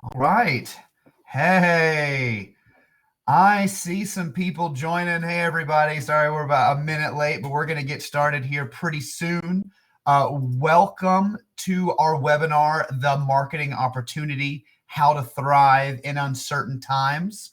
All right. Hey, I see some people joining. Hey, everybody. Sorry, we're about a minute late, but we're going to get started here pretty soon. Welcome to our webinar, The Marketing Opportunity, How to Thrive in Uncertain Times.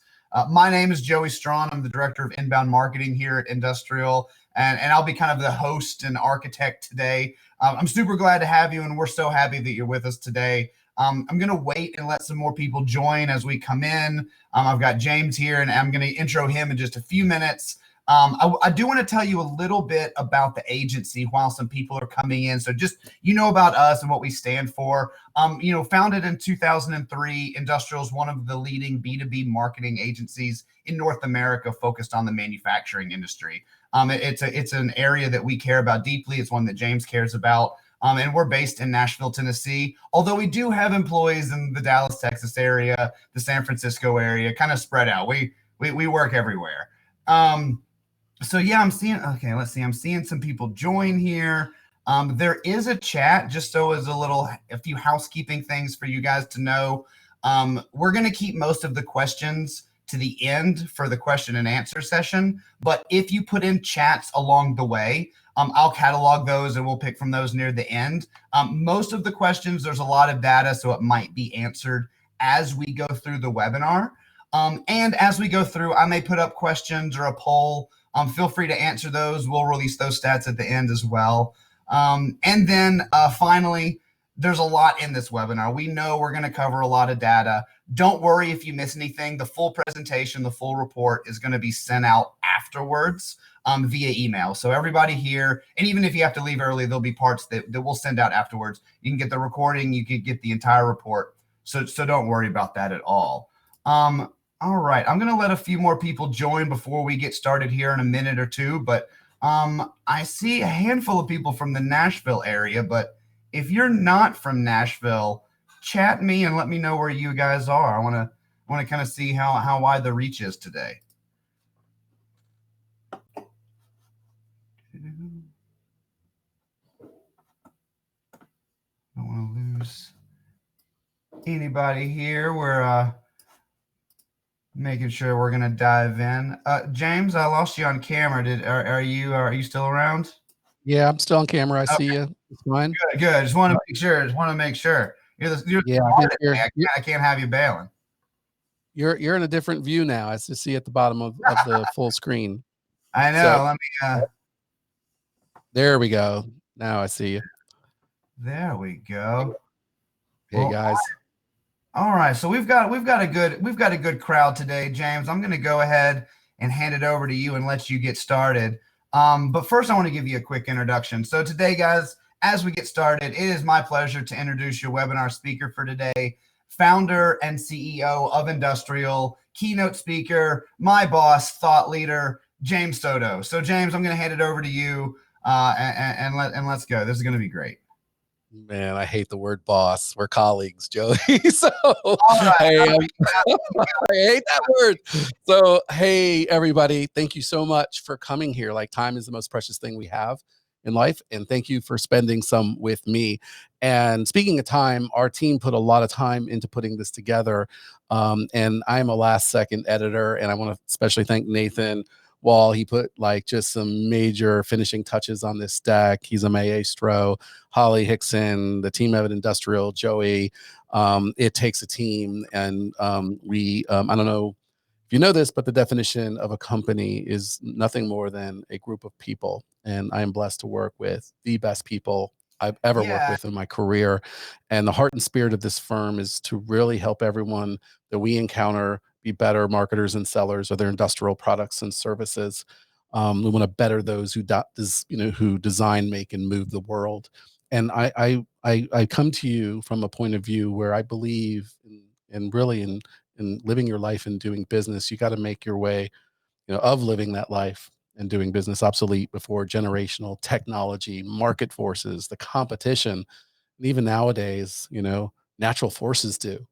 My name is Joey Strawn. I'm the Director of Inbound Marketing here at Industrial, and I'll be kind of the host and architect today. I'm super glad to have you, and we're so happy that you're with us today. I'm going to wait and let some more people join as we come in. I've got James here, and I'm going to intro him in just a few minutes. I do want to tell you a little bit about the agency while some people are coming in. So just, about us and what we stand for. Founded in 2003, Industrial is one of the leading B2B marketing agencies in North America focused on the manufacturing industry. It's an area that we care about deeply. It's one that James cares about. And we're based in Nashville, Tennessee, although we do have employees in the Dallas, Texas area, the San Francisco area, kind of spread out. We work everywhere. So yeah, I'm seeing some people join here. There is a chat, just so as a few housekeeping things for you guys to know. We're going to keep most of the questions to the end for the question and answer session. But if you put in chats along the way, I'll catalog those and we'll pick from those near the end. Most of the questions, there's a lot of data, so it might be answered as we go through the webinar. And as we go through, I may put up questions or a poll. Feel free to answer those. We'll release those stats at the end as well. And then finally, there's a lot in this webinar. We know we're going to cover a lot of data. Don't worry if you miss anything. The full presentation, the full report is going to be sent out afterwards via email. So everybody here, and even if you have to leave early, there'll be parts that we'll send out afterwards. You can get the recording, you can get the entire report. So don't worry about that at all. All right, I'm going to let a few more people join before we get started here in a minute or two. But I see a handful of people from the Nashville area. But if you're not from Nashville, chat me and let me know where you guys are. I want to kind of see how wide the reach is today. Don't want to lose anybody here. We're making sure we're gonna dive in. James, I lost you on camera. Are you still around? Yeah, I'm still on camera. I see you. It's fine. Good. Just want to make sure. I can't have you bailing. You're in a different view now. I see at the bottom of the full screen. I know. So, there we go. Now I see you. There we go. Hey guys. All right. So we've got a good crowd today, James. I'm going to go ahead and hand it over to you and let you get started. But first, I want to give you a quick introduction. So today, guys, as we get started, it is my pleasure to introduce your webinar speaker for today, founder and CEO of Industrial, keynote speaker, my boss, thought leader, James Soto. So James, I'm going to hand it over to you and let's go. This is going to be great. Man, I hate the word boss. We're colleagues, Joey. So hey, I hate that word. So hey, everybody, thank you so much for coming here. Like, time is the most precious thing we have in life, and thank you for spending some with me. And speaking of time, our team put a lot of time into putting this together, and I'm a last second editor, and I want to especially thank Nathan Wall. He put like just some major finishing touches on this deck. He's a maestro. Holly Hickson, the team at Industrial, Joey. It takes a team, and I don't know if you know this, but the definition of a company is nothing more than a group of people. And I am blessed to work with the best people I've ever worked with in my career. And the heart and spirit of this firm is to really help everyone that we encounter be better marketers and sellers of their industrial products and services. We want to better those who design, make, and move the world. And I come to you from a point of view where I believe in living your life and doing business. You got to make your way, of living that life and doing business obsolete before generational technology, market forces, the competition, and even nowadays, natural forces do.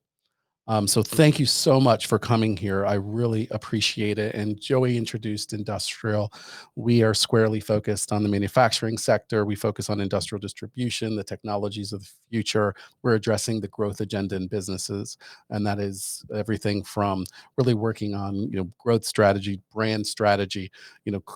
So thank you so much for coming here. I really appreciate it. And Joey introduced industrial. We are squarely focused on the manufacturing sector. We focus on industrial distribution, the technologies of the future. We're addressing the growth agenda in businesses. And that is everything from really working on, growth strategy, brand strategy,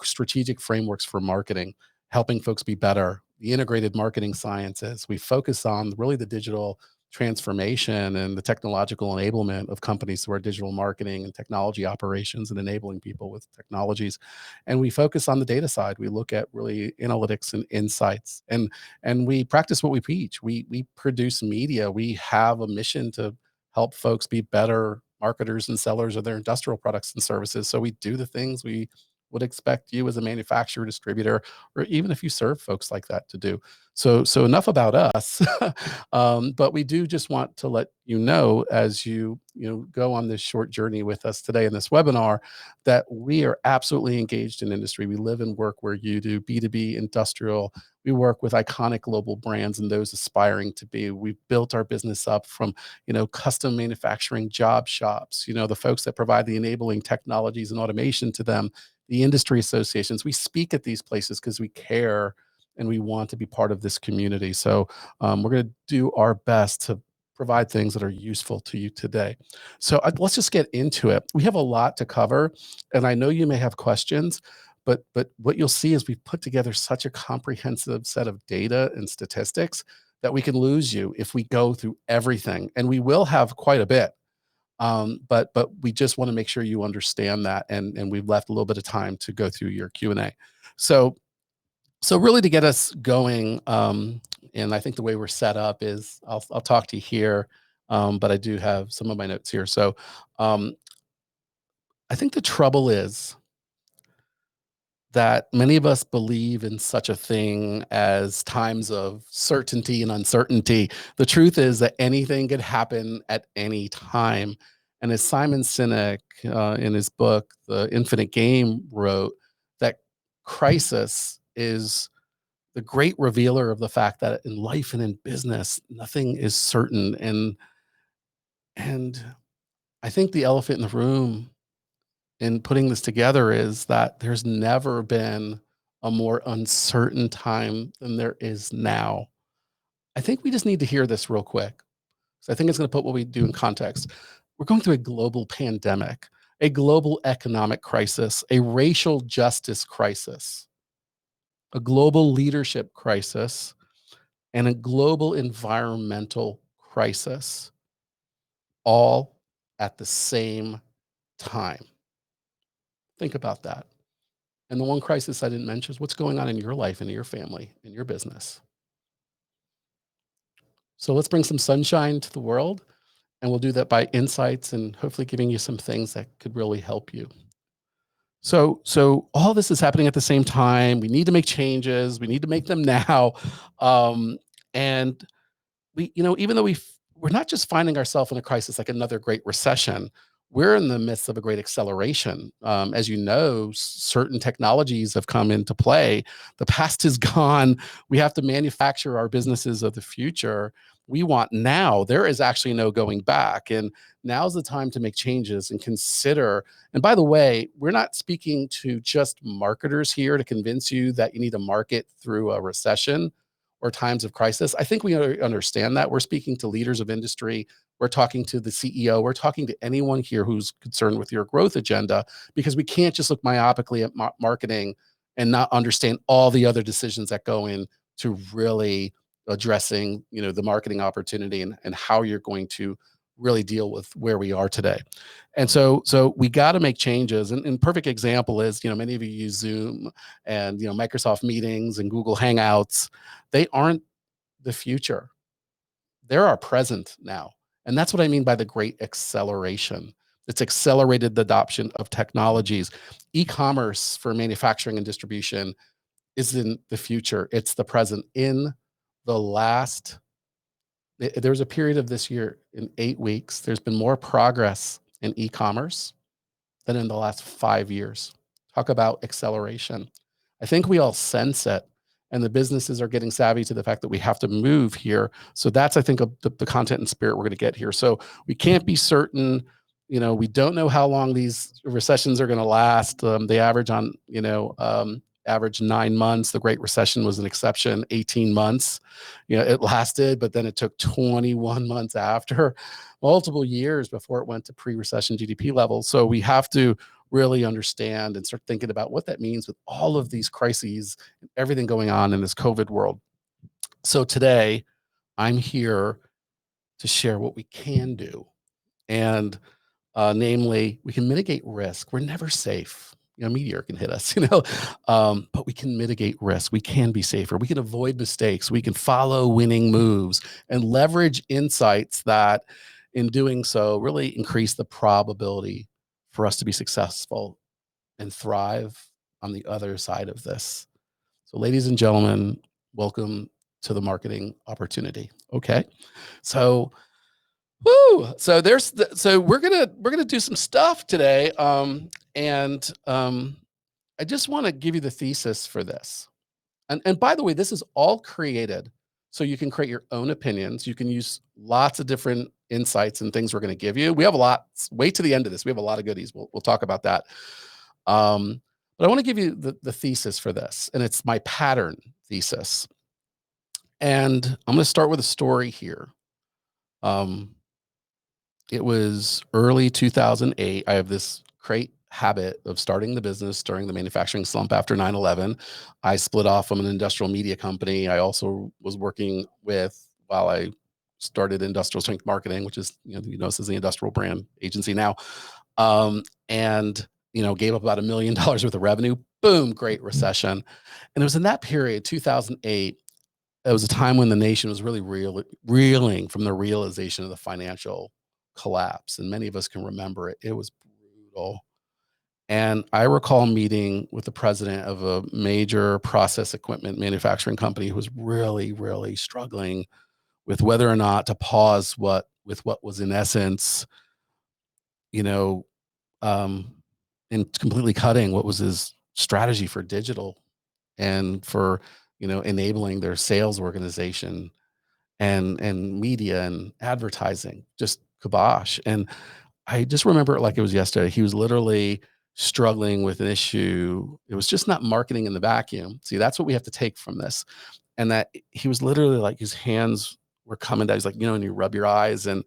strategic frameworks for marketing, helping folks be better, the integrated marketing sciences. We focus on really the digital transformation and the technological enablement of companies through our digital marketing and technology operations and enabling people with technologies. And we focus on the data side. We look at really analytics and insights, and we practice what we preach. We produce media. We have a mission to help folks be better marketers and sellers of their industrial products and services. So we do the things we would expect you as a manufacturer, distributor, or even if you serve folks like that to do. So enough about us. But we do just want to let you know, as you go on this short journey with us today in this webinar, that we are absolutely engaged in industry. We live and work where you do, B2B, industrial. We work with iconic global brands and those aspiring to be. We've built our business up from custom manufacturing job shops, the folks that provide the enabling technologies and automation to them, the industry associations. We speak at these places because we care and we want to be part of this community. So we're going to do our best to provide things that are useful to you today. So let's just get into it. We have a lot to cover, and I know you may have questions, but what you'll see is we've put together such a comprehensive set of data and statistics that we can lose you if we go through everything, and we will have quite a bit. But we just want to make sure you understand that, and we've left a little bit of time to go through your Q&A. So really to get us going, and I think the way we're set up is I'll talk to you here, but I do have some of my notes here. So I think the trouble is that many of us believe in such a thing as times of certainty and uncertainty. The truth is that anything could happen at any time. And as Simon Sinek in his book, The Infinite Game, wrote, that crisis is the great revealer of the fact that in life and in business, nothing is certain. And I think the elephant in the room in putting this together is that there's never been a more uncertain time than there is now. I think we just need to hear this real quick. So I think it's going to put what we do in context. We're going through a global pandemic, a global economic crisis, a racial justice crisis, a global leadership crisis, and a global environmental crisis, all at the same time. Think about that. And the one crisis I didn't mention is what's going on in your life and in your family, in your business. So let's bring some sunshine to the world, and we'll do that by insights and hopefully giving you some things that could really help you. So all this is happening at the same time. We need to make changes. We need to make them now. And we, even though we're not just finding ourselves in a crisis like another great recession, we're in the midst of a great acceleration. As you know, certain technologies have come into play. The past is gone. We have to manufacture our businesses of the future. We want now. There is actually no going back. And now's the time to make changes and consider. And by the way, we're not speaking to just marketers here to convince you that you need to market through a recession or times of crisis. I think we understand that. We're speaking to leaders of industry. We're talking to the CEO. We're talking to anyone here who's concerned with your growth agenda, because we can't just look myopically at marketing and not understand all the other decisions that go into really addressing, the marketing opportunity and how you're going to really deal with where we are today. And so we got to make changes. And perfect example is, many of you use Zoom and, Microsoft Meetings and Google Hangouts. They aren't the future. They're our present now. And that's what I mean by the great acceleration. It's accelerated the adoption of technologies. E-commerce for manufacturing and distribution isn't the future. It's the present. In the last, there's a period of this year, in 8 weeks, there's been more progress in e-commerce than in the last 5 years. Talk about acceleration. I think we all sense it. and the businesses are getting savvy to the fact that we have to move here. So that's, I think, the content and spirit we're going to get here. So we can't be certain. We don't know how long these recessions are going to last. They average on, average 9 months. The Great Recession was an exception, 18 months. It lasted, but then it took 21 months after, multiple years before it went to pre-recession GDP levels. So we have to really understand and start thinking about what that means with all of these crises, everything going on in this COVID world. So today, I'm here to share what we can do. And namely, we can mitigate risk. We're never safe. A meteor can hit us, but we can mitigate risk. We can be safer. We can avoid mistakes. We can follow winning moves and leverage insights that, in doing so, really increase the probability for us to be successful and thrive on the other side of this. So, ladies and gentlemen, welcome to the marketing opportunity. Okay, so. Woo! So we're gonna do some stuff today, and I just want to give you the thesis for this. And by the way, this is all created so you can create your own opinions. You can use lots of different insights and things we're going to give you. We have a lot. Wait to the end of this. We have a lot of goodies. We'll talk about that. But I want to give you the thesis for this, and it's my pattern thesis. And I'm going to start with a story here. It was early 2008. I have this great habit of starting the business during the manufacturing slump after 9/11. I split off from an industrial media company. I also was working while I started Industrial Strength Marketing, which is, this is the industrial brand agency now. And, gave up about $1 million worth of revenue. Boom, Great Recession. And it was in that period, 2008, it was a time when the nation was really reeling from the realization of the financial collapse. And many of us can remember it. It was brutal. And I recall meeting with the president of a major process equipment manufacturing company who was really, really struggling with whether or not to pause what was in essence, and completely cutting what was his strategy for digital and for, enabling their sales organization and media and advertising, just kibosh. And I just remember it like it was yesterday. He was literally struggling with an issue. It was just not marketing in the vacuum. See, that's what we have to take from this. And that he was literally like, his hands were coming down. He's like, and you rub your eyes, and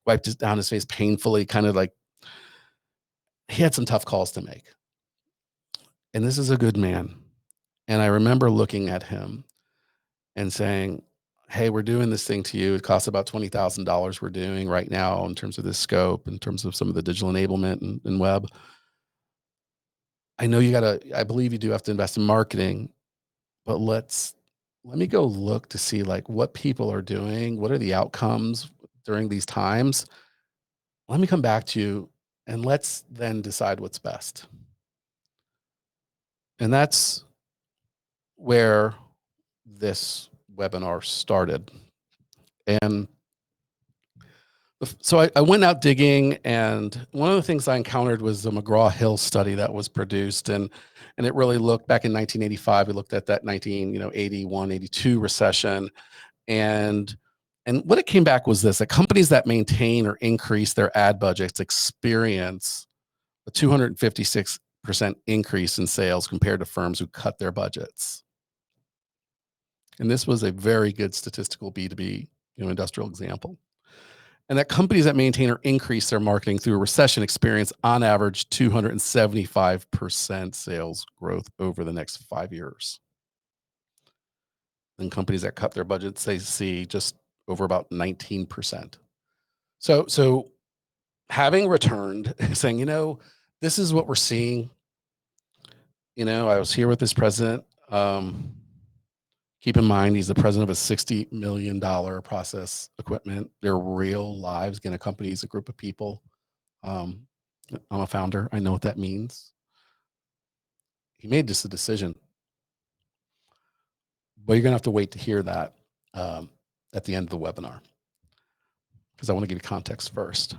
wiped it down his face painfully, kind of like he had some tough calls to make. And this is a good man. And I remember looking at him and saying, hey, we're doing this thing to you. It costs about $20,000 we're doing right now in terms of this scope, in terms of some of the digital enablement and web. I know I believe you do have to invest in marketing, but let me go look to see like what people are doing. What are the outcomes during these times? Let me come back to you, and let's then decide what's best. And that's where this webinar started. And so I went out digging, and one of the things I encountered was the McGraw-Hill study that was produced, and it really looked back in 1985. We looked at that 1981, 82 recession, and what it came back was this: that companies that maintain or increase their ad budgets experience a 256% increase in sales compared to firms who cut their budgets. And this was a very good statistical B2B, industrial example. And that companies that maintain or increase their marketing through a recession experience on average 275% sales growth over the next 5 years. And companies that cut their budgets, they see just over about 19%. So having returned, saying, this is what we're seeing. I was here with this president. Keep in mind, he's the president of a $60 million process equipment. They're real lives. Again, a company is a group of people. I'm a founder. I know what that means. He made just a decision. But you're going to have to wait to hear that at the end of the webinar, because I want to give you context first.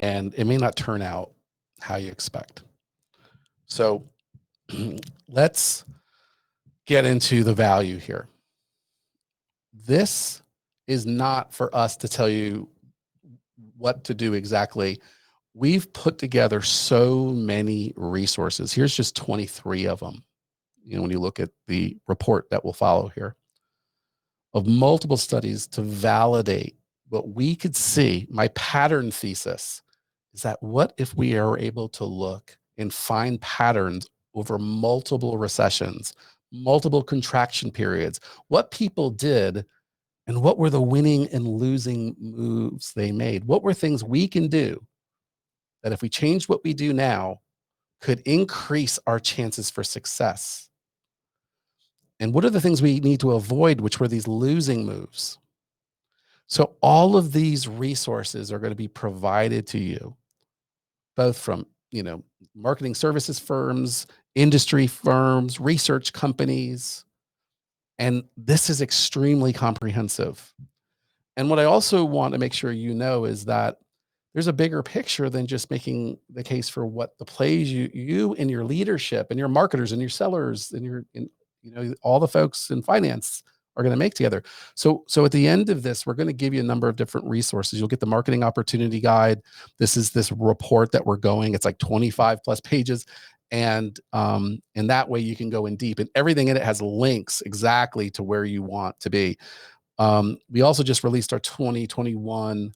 And it may not turn out how you expect. So let's get into the value here. This is not for us to tell you what to do exactly. We've put together so many resources. Here's just 23 of them. When you look at the report that will follow here, of multiple studies to validate what we could see. My pattern thesis is that what if we are able to look and find patterns over multiple recessions, multiple contraction periods, what people did, and what were the winning and losing moves they made? What were things we can do that if we changed what we do now could increase our chances for success? And what are the things we need to avoid, which were these losing moves? So all of these resources are going to be provided to you, both from, marketing services firms, industry firms, research companies. And this is extremely comprehensive. And what I also want to make sure you know is that there's a bigger picture than just making the case for what the plays you and your leadership and your marketers and your sellers and all the folks in finance are going to make together. So at the end of this, we're going to give you a number of different resources. You'll get the marketing opportunity guide. This is this report that we're going. It's like 25 plus pages. And that way you can go in deep, and everything in it has links exactly to where you want to be. We also just released our 2021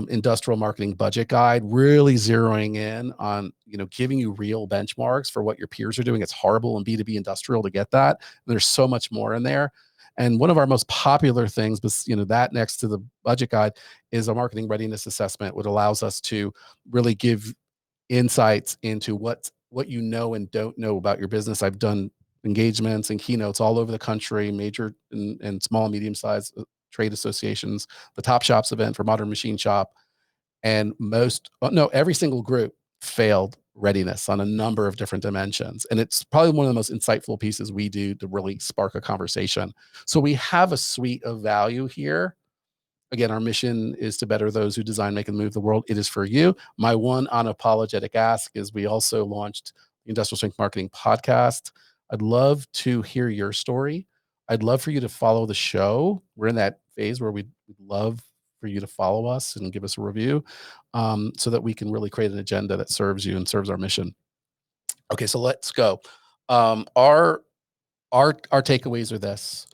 industrial marketing budget guide, really zeroing in on, giving you real benchmarks for what your peers are doing. It's horrible in B2B industrial to get that. There's so much more in there. And one of our most popular things, that next to the budget guide, is a marketing readiness assessment, which allows us to really give insights into what you know and don't know about your business. I've done engagements and keynotes all over the country, major and small, medium-sized trade associations, the Top Shops event for Modern Machine Shop, and every single group failed readiness on a number of different dimensions. And it's probably one of the most insightful pieces we do to really spark a conversation. So we have a suite of value here. Again, our mission is to better those who design, make, and move the world. It is for you. My one unapologetic ask is we also launched the Industrial Strength Marketing Podcast. I'd love to hear your story. I'd love for you to follow the show. We're in that phase where we'd love for you to follow us and give us a review, so that we can really create an agenda that serves you and serves our mission. Okay, so let's go. Our takeaways are this: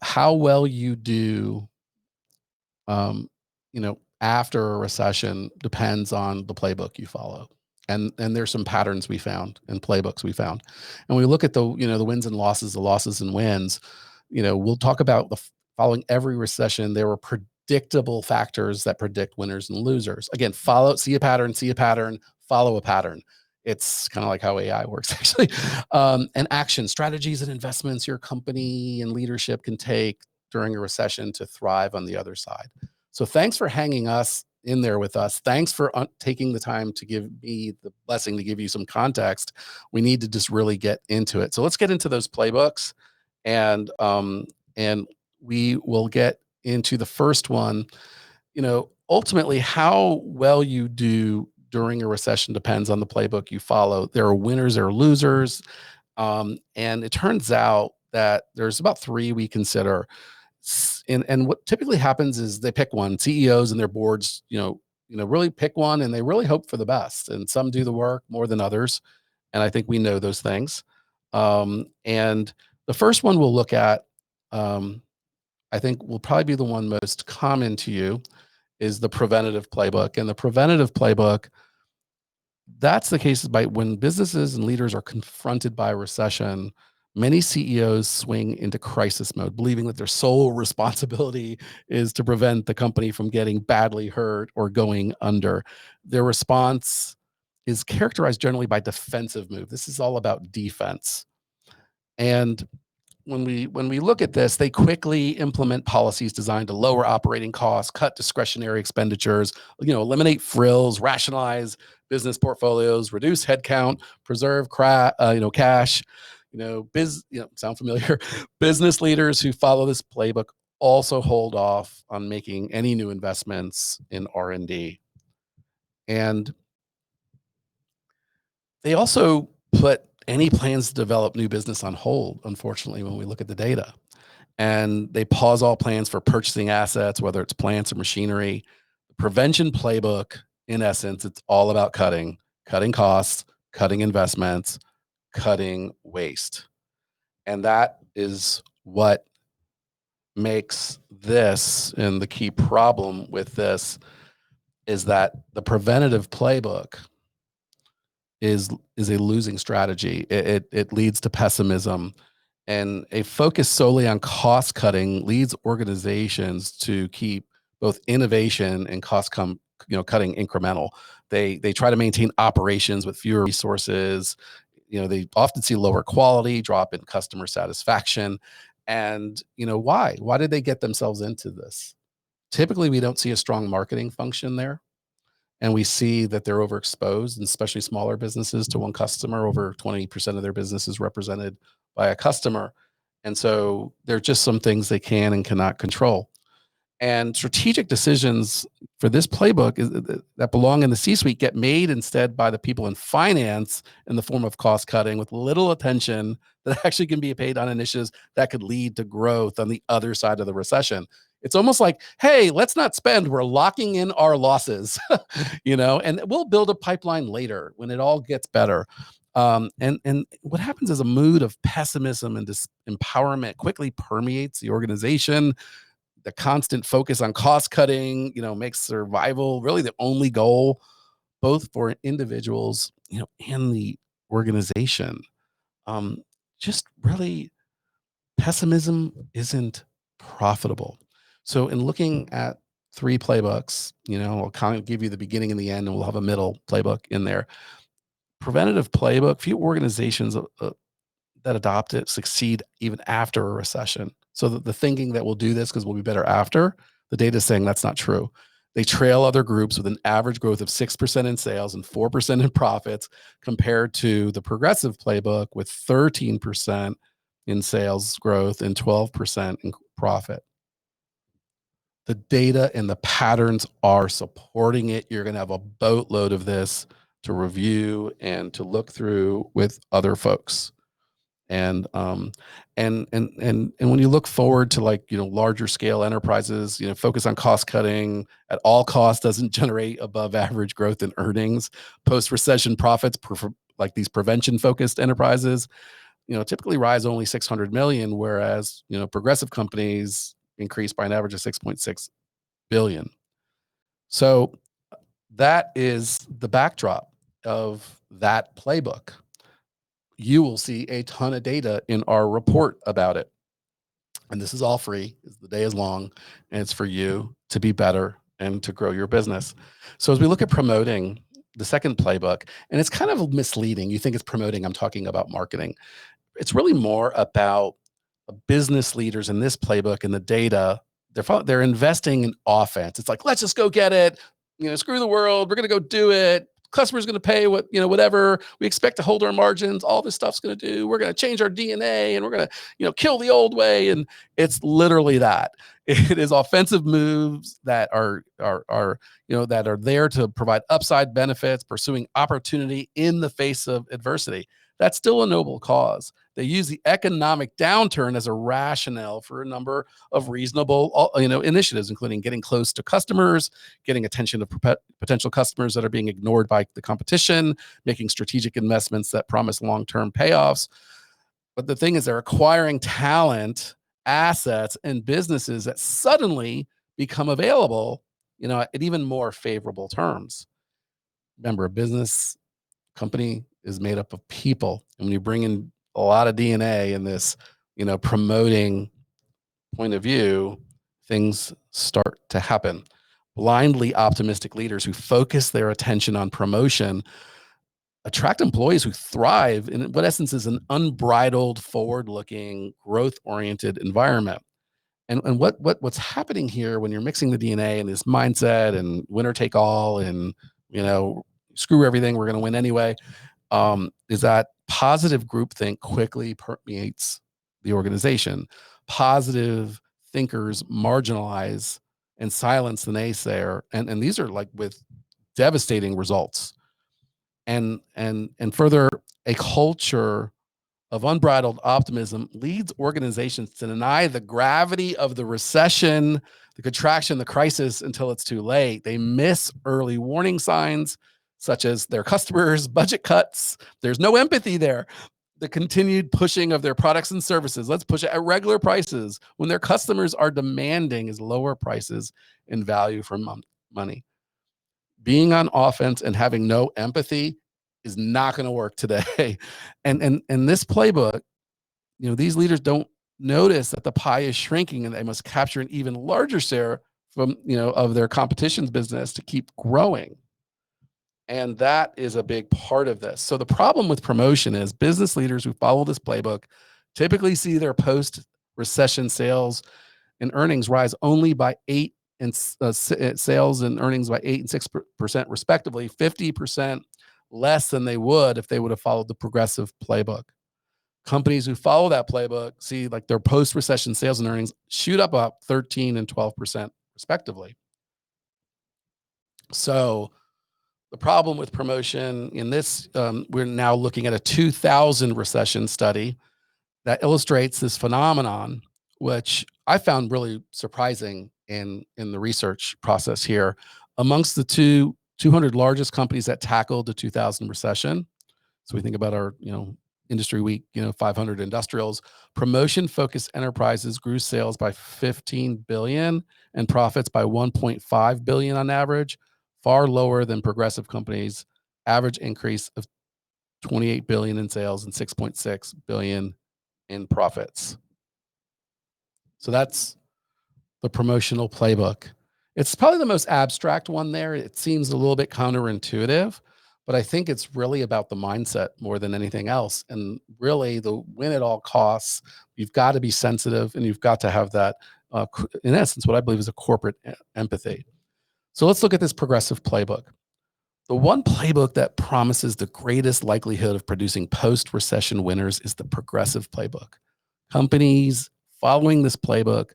how well you do, after a recession depends on the playbook you follow. And there's some patterns we found and playbooks we found. And we look at the wins and losses, the losses and wins. We'll talk about following every recession, there were predictable factors that predict winners and losers. Again, see a pattern, follow a pattern. It's kind of like how AI works, actually. And action, strategies and investments your company and leadership can take during a recession to thrive on the other side. So thanks for hanging in there with us. Thanks for taking the time to give me the blessing to give you some context. We need to just really get into it. So let's get into those playbooks, and we will get into the first one. Ultimately, how well you do during a recession depends on the playbook you follow. There are winners, there are losers. And it turns out that there's about 3 we consider. And what typically happens is they pick one. CEOs and their boards, really pick one, and they really hope for the best. And some do the work more than others. And I think we know those things. And the first one we'll look at, I think will probably be the one most common to you, is the preventative playbook. And the preventative playbook, that's the case by when businesses and leaders are confronted by a recession. Many CEOs swing into crisis mode, believing that their sole responsibility is to prevent the company from getting badly hurt or going under. Their response is characterized generally by defensive move. This is all about defense. And when we look at this, they quickly implement policies designed to lower operating costs, cut discretionary expenditures, eliminate frills, rationalize business portfolios, reduce headcount, preserve cash. Sound familiar? Business leaders who follow this playbook also hold off on making any new investments in R&D. And they also put any plans to develop new business on hold, unfortunately, when we look at the data. And they pause all plans for purchasing assets, whether it's plants or machinery. Prevention playbook, in essence, it's all about cutting costs, cutting investments, cutting waste. And that is what makes this, and the key problem with this is that the preventative playbook is a losing strategy. It leads to pessimism, and a focus solely on cost cutting leads organizations to keep both innovation and cutting incremental. They try to maintain operations with fewer resources. They often see lower quality, drop in customer satisfaction. And why did they get themselves into this? Typically, we don't see a strong marketing function there, and we see that they're overexposed, and especially smaller businesses, to one customer. Over 20% of their business is represented by a customer. And so there are just some things they can and cannot control. And strategic decisions for this playbook that belong in the C-suite get made instead by the people in finance in the form of cost cutting, with little attention that actually can be paid on initiatives that could lead to growth on the other side of the recession. It's almost like, hey, let's not spend. We're locking in our losses, and we'll build a pipeline later when it all gets better. And what happens is a mood of pessimism and disempowerment quickly permeates the organization. The constant focus on cost cutting, makes survival really the only goal, both for individuals, and the organization. Just really, pessimism isn't profitable. So in looking at 3 playbooks, I'll kind of give you the beginning and the end, and we'll have a middle playbook in there. Preventative playbook, few organizations that adopt it succeed even after a recession. So the thinking that we'll do this because we'll be better after, the data is saying that's not true. They trail other groups with an average growth of 6% in sales and 4% in profits, compared to the progressive playbook with 13% in sales growth and 12% in profit. The data and the patterns are supporting it. You're going to have a boatload of this to review and to look through with other folks. And when you look forward to larger scale enterprises, focus on cost cutting at all costs doesn't generate above average growth in earnings. Post recession profits, like these prevention focused enterprises, typically rise only 600 million, whereas progressive companies increase by an average of 6.6 billion. So that is the backdrop of that playbook. You will see a ton of data in our report about it. And this is all free. The day is long, and it's for you to be better and to grow your business. So as we look at promoting the second playbook, and it's kind of misleading. You think it's promoting, I'm talking about marketing. It's really more about business leaders in this playbook and the data. They're investing in offense. It's like, let's just go get it. Screw the world. We're going to go do it. Customer's going to pay whatever we expect to hold our margins. All this stuff's going to do. We're going to change our DNA, and we're going to, kill the old way. And it's literally that. It is offensive moves that are there to provide upside benefits, pursuing opportunity in the face of adversity. That's still a noble cause. They use the economic downturn as a rationale for a number of reasonable, initiatives, including getting close to customers, getting attention to potential customers that are being ignored by the competition, making strategic investments that promise long-term payoffs. But the thing is, they're acquiring talent, assets, and businesses that suddenly become available, at even more favorable terms. Remember, a business company is made up of people. And when you bring in a lot of DNA in this, promoting point of view, things start to happen. Blindly optimistic leaders who focus their attention on promotion attract employees who thrive in what essence is an unbridled, forward-looking, growth-oriented environment. And what's happening here when you're mixing the DNA and this mindset and winner take all and screw everything, we're going to win anyway, is that positive groupthink quickly permeates the organization. Positive thinkers marginalize and silence the naysayer, and these are with devastating results. And further, a culture of unbridled optimism leads organizations to deny the gravity of the recession, the contraction, the crisis until it's too late. They miss early warning signs, such as their customers' budget cuts. There's no empathy there. The continued pushing of their products and services. Let's push it at regular prices when their customers are demanding is lower prices and value for money. Being on offense and having no empathy is not going to work today. And this playbook, these leaders don't notice that the pie is shrinking and they must capture an even larger share from, of their competition's business to keep growing. And that is a big part of this. So the problem with promotion is business leaders who follow this playbook typically see their post-recession sales and earnings rise only by 8 and sales and earnings by 8 and 6% respectively, 50% less than they would if they would have followed the progressive playbook. Companies who follow that playbook see like their post-recession sales and earnings shoot up 13 and 12% respectively. So the problem with promotion in this, we're now looking at a 2000 recession study that illustrates this phenomenon, which I found really surprising in the research process here. Amongst the 200 largest companies that tackled the 2000 recession, so we think about our, industry week, 500 industrials, promotion-focused enterprises grew sales by 15 billion and profits by 1.5 billion on average, far lower than progressive companies' average increase of 28 billion in sales and 6.6 billion in profits. So that's the promotional playbook. It's probably the most abstract one there. It seems a little bit counterintuitive, but I think it's really about the mindset more than anything else. And really, the win at all costs, you've got to be sensitive and you've got to have that, in essence, what I believe is a corporate empathy. So let's look at this progressive playbook. The one playbook that promises the greatest likelihood of producing post-recession winners is the progressive playbook. Companies following this playbook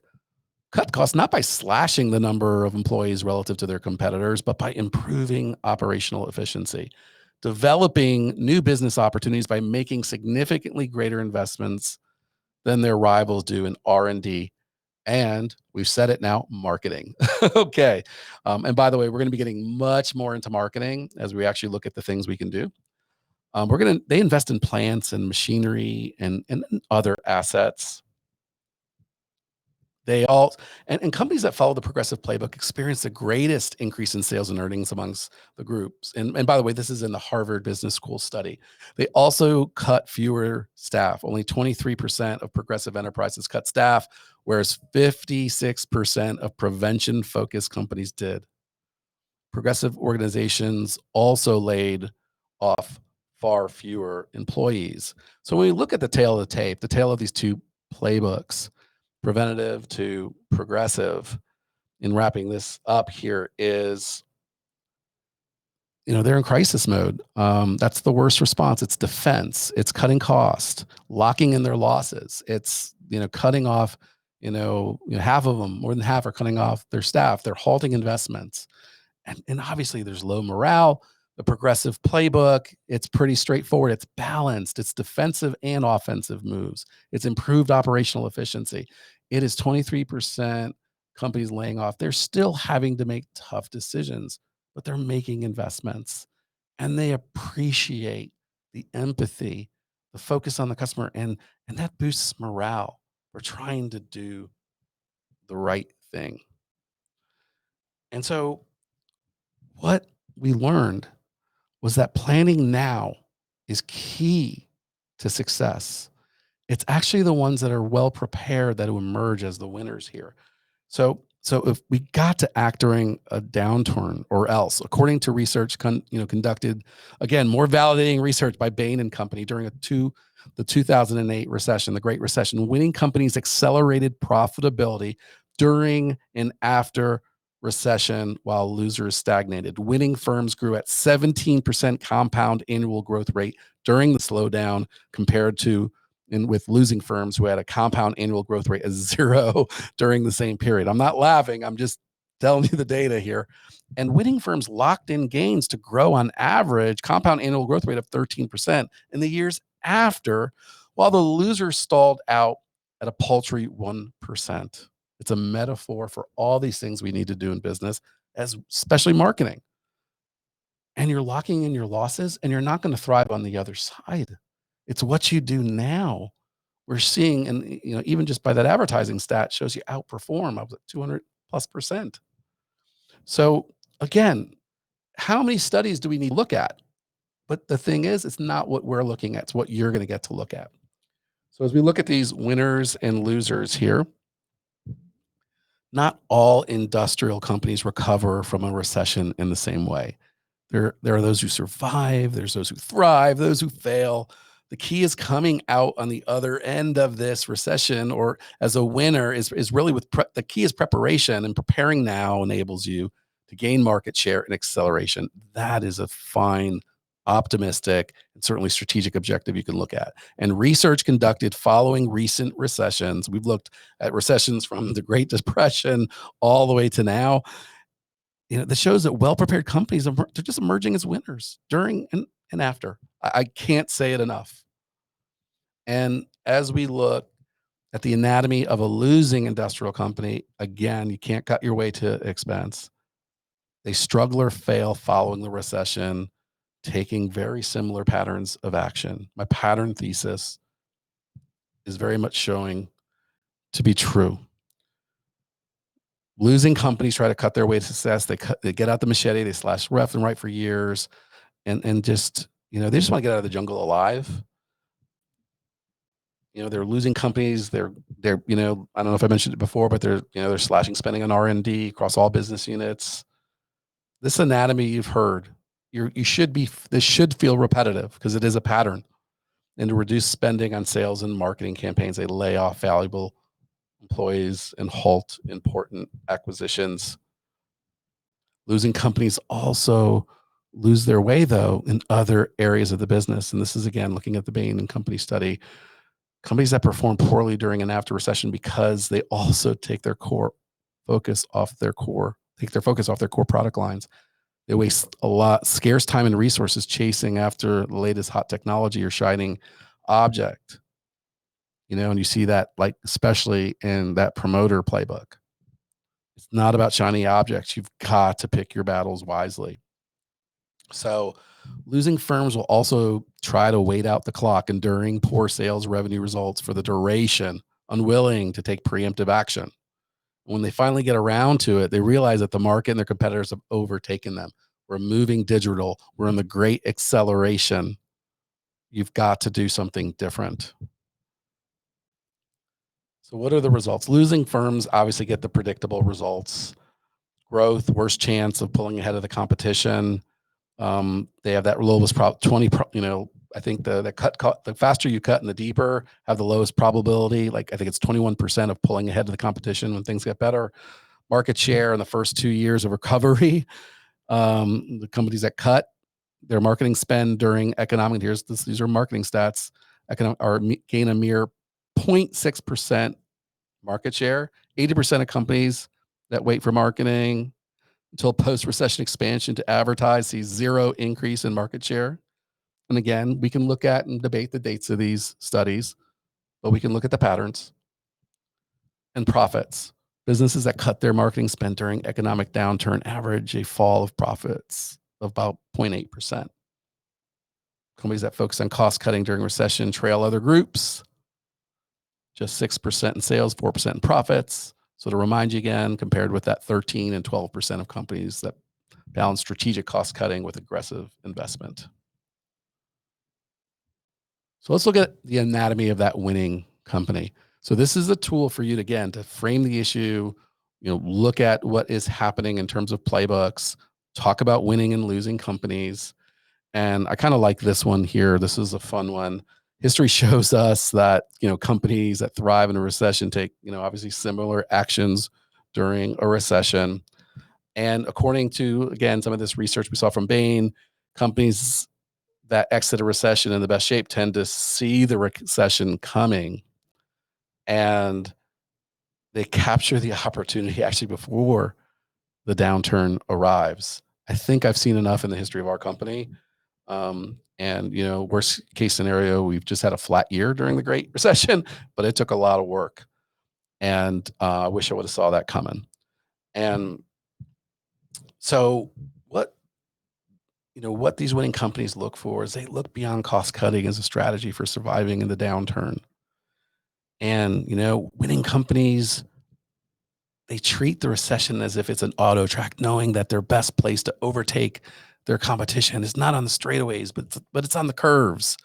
cut costs not by slashing the number of employees relative to their competitors, but by improving operational efficiency, developing new business opportunities by making significantly greater investments than their rivals do in R&D. And we've said it now, marketing. Okay. And by the way, we're going to be getting much more into marketing as we actually look at the things we can do. They invest in plants and machinery and other assets. And companies that follow the progressive playbook experience the greatest increase in sales and earnings amongst the groups. And by the way, this is in the Harvard Business School study. They also cut fewer staff. Only 23% of progressive enterprises cut staff, whereas 56% of prevention-focused companies did. Progressive organizations also laid off far fewer employees. So when we look at the tail of the tape, the tail of these two playbooks, preventative to progressive, in wrapping this up here is, they're in crisis mode. That's the worst response. It's defense. It's cutting cost, locking in their losses. It's, cutting off, half of them, more than half are cutting off their staff. They're halting investments. And obviously there's low morale. The progressive playbook, it's pretty straightforward. It's balanced. It's defensive and offensive moves. It's improved operational efficiency. It is 23% companies laying off. They're still having to make tough decisions, but they're making investments. And they appreciate the empathy, the focus on the customer, and that boosts morale. We're trying to do the right thing. And so what we learned was that planning now is key to success. It's actually the ones that are well prepared that will emerge as the winners here. So if we got to act during a downturn or else, according to research conducted, again, more validating research by Bain and Company during the 2008 recession, the Great Recession, winning companies accelerated profitability during and after recession while losers stagnated. Winning firms grew at 17% compound annual growth rate during the slowdown compared to with losing firms who had a compound annual growth rate of 0 during the same period. I'm not laughing. I'm just telling you the data here. And winning firms locked in gains to grow on average compound annual growth rate of 13% in the years after, while the losers stalled out at a paltry 1%. It's a metaphor for all these things we need to do in business, as especially marketing. And you're locking in your losses, and you're not going to thrive on the other side. It's what you do now. We're seeing, and even just by that advertising stat shows you outperform up to 200+%. So again, how many studies do we need to look at? But the thing is, it's not what we're looking at, it's what you're going to get to look at. So as we look at these winners and losers here, not all industrial companies recover from a recession in the same way. There are those who survive, there's those who thrive, those who fail. The key is coming out on the other end of this recession or as a winner is really with the key is preparation, and preparing now enables you to gain market share and acceleration. That is a fine, optimistic, and certainly strategic objective you can look at. And research conducted following recent recessions, we've looked at recessions from the Great Depression all the way to now, that shows that well-prepared companies, they're just emerging as winners during and after. I can't say it enough. And as we look at the anatomy of a losing industrial company, again, you can't cut your way to expense. They struggle or fail following the recession, taking very similar patterns of action. My pattern thesis is very much showing to be true. Losing companies try to cut their way to success. They get out the machete, they slash left and right for years, and just they just want to get out of the jungle alive. They're losing companies. They're I don't know if I mentioned it before, but they're slashing spending on R&D across all business units. This anatomy you've heard. This should feel repetitive because it is a pattern. And to reduce spending on sales and marketing campaigns, they lay off valuable employees and halt important acquisitions. Losing companies also lose their way, though, in other areas of the business. And this is, again, looking at the Bain & Company study. Companies that perform poorly during and after recession because they also take their focus off their core product lines. They waste a lot, scarce time and resources chasing after the latest hot technology or shining object. And you see that, like, especially in that promoter playbook. It's not about shiny objects. You've got to pick your battles wisely. So losing firms will also try to wait out the clock, enduring poor sales revenue results for the duration, unwilling to take preemptive action. When they finally get around to it, they realize that the market and their competitors have overtaken them. We're moving digital. We're in the great acceleration. You've got to do something different. So what are the results? Losing firms obviously get the predictable results. Growth, worse chance of pulling ahead of the competition. They have that lowest 20, I think the faster you cut and the deeper have the lowest probability. Like, I think it's 21% of pulling ahead of the competition when things get better. Market share in the first 2 years of recovery. The companies that cut their marketing spend during economic years, these are marketing stats, gain a mere 0.6% market share. 80% of companies that wait for marketing until post-recession expansion to advertise sees zero increase in market share. And again, we can look at and debate the dates of these studies, but we can look at the patterns and profits. Businesses that cut their marketing spend during economic downturn average a fall of profits of about 0.8%. Companies that focus on cost cutting during recession trail other groups, just 6% in sales, 4% in profits. So to remind you again, compared with that 13 and 12% of companies that balance strategic cost cutting with aggressive investment. So let's look at the anatomy of that winning company. So this is a tool for you, again, to frame the issue, look at what is happening in terms of playbooks, talk about winning and losing companies. And I kind of like this one here. This is a fun one. History shows us that, companies that thrive in a recession take, obviously similar actions during a recession. And according to, again, some of this research we saw from Bain, companies that exit a recession in the best shape tend to see the recession coming, and they capture the opportunity actually before the downturn arrives. I think I've seen enough in the history of our company. And, you know, worst case scenario, we've just had a flat year during the Great Recession, but it took a lot of work. And I wish I would have saw that coming. And so what these winning companies look for is they look beyond cost cutting as a strategy for surviving in the downturn. And, you know, winning companies, they treat the recession as if it's an auto track, knowing that their best place to overtake their competition is not on the straightaways, but it's on the curves.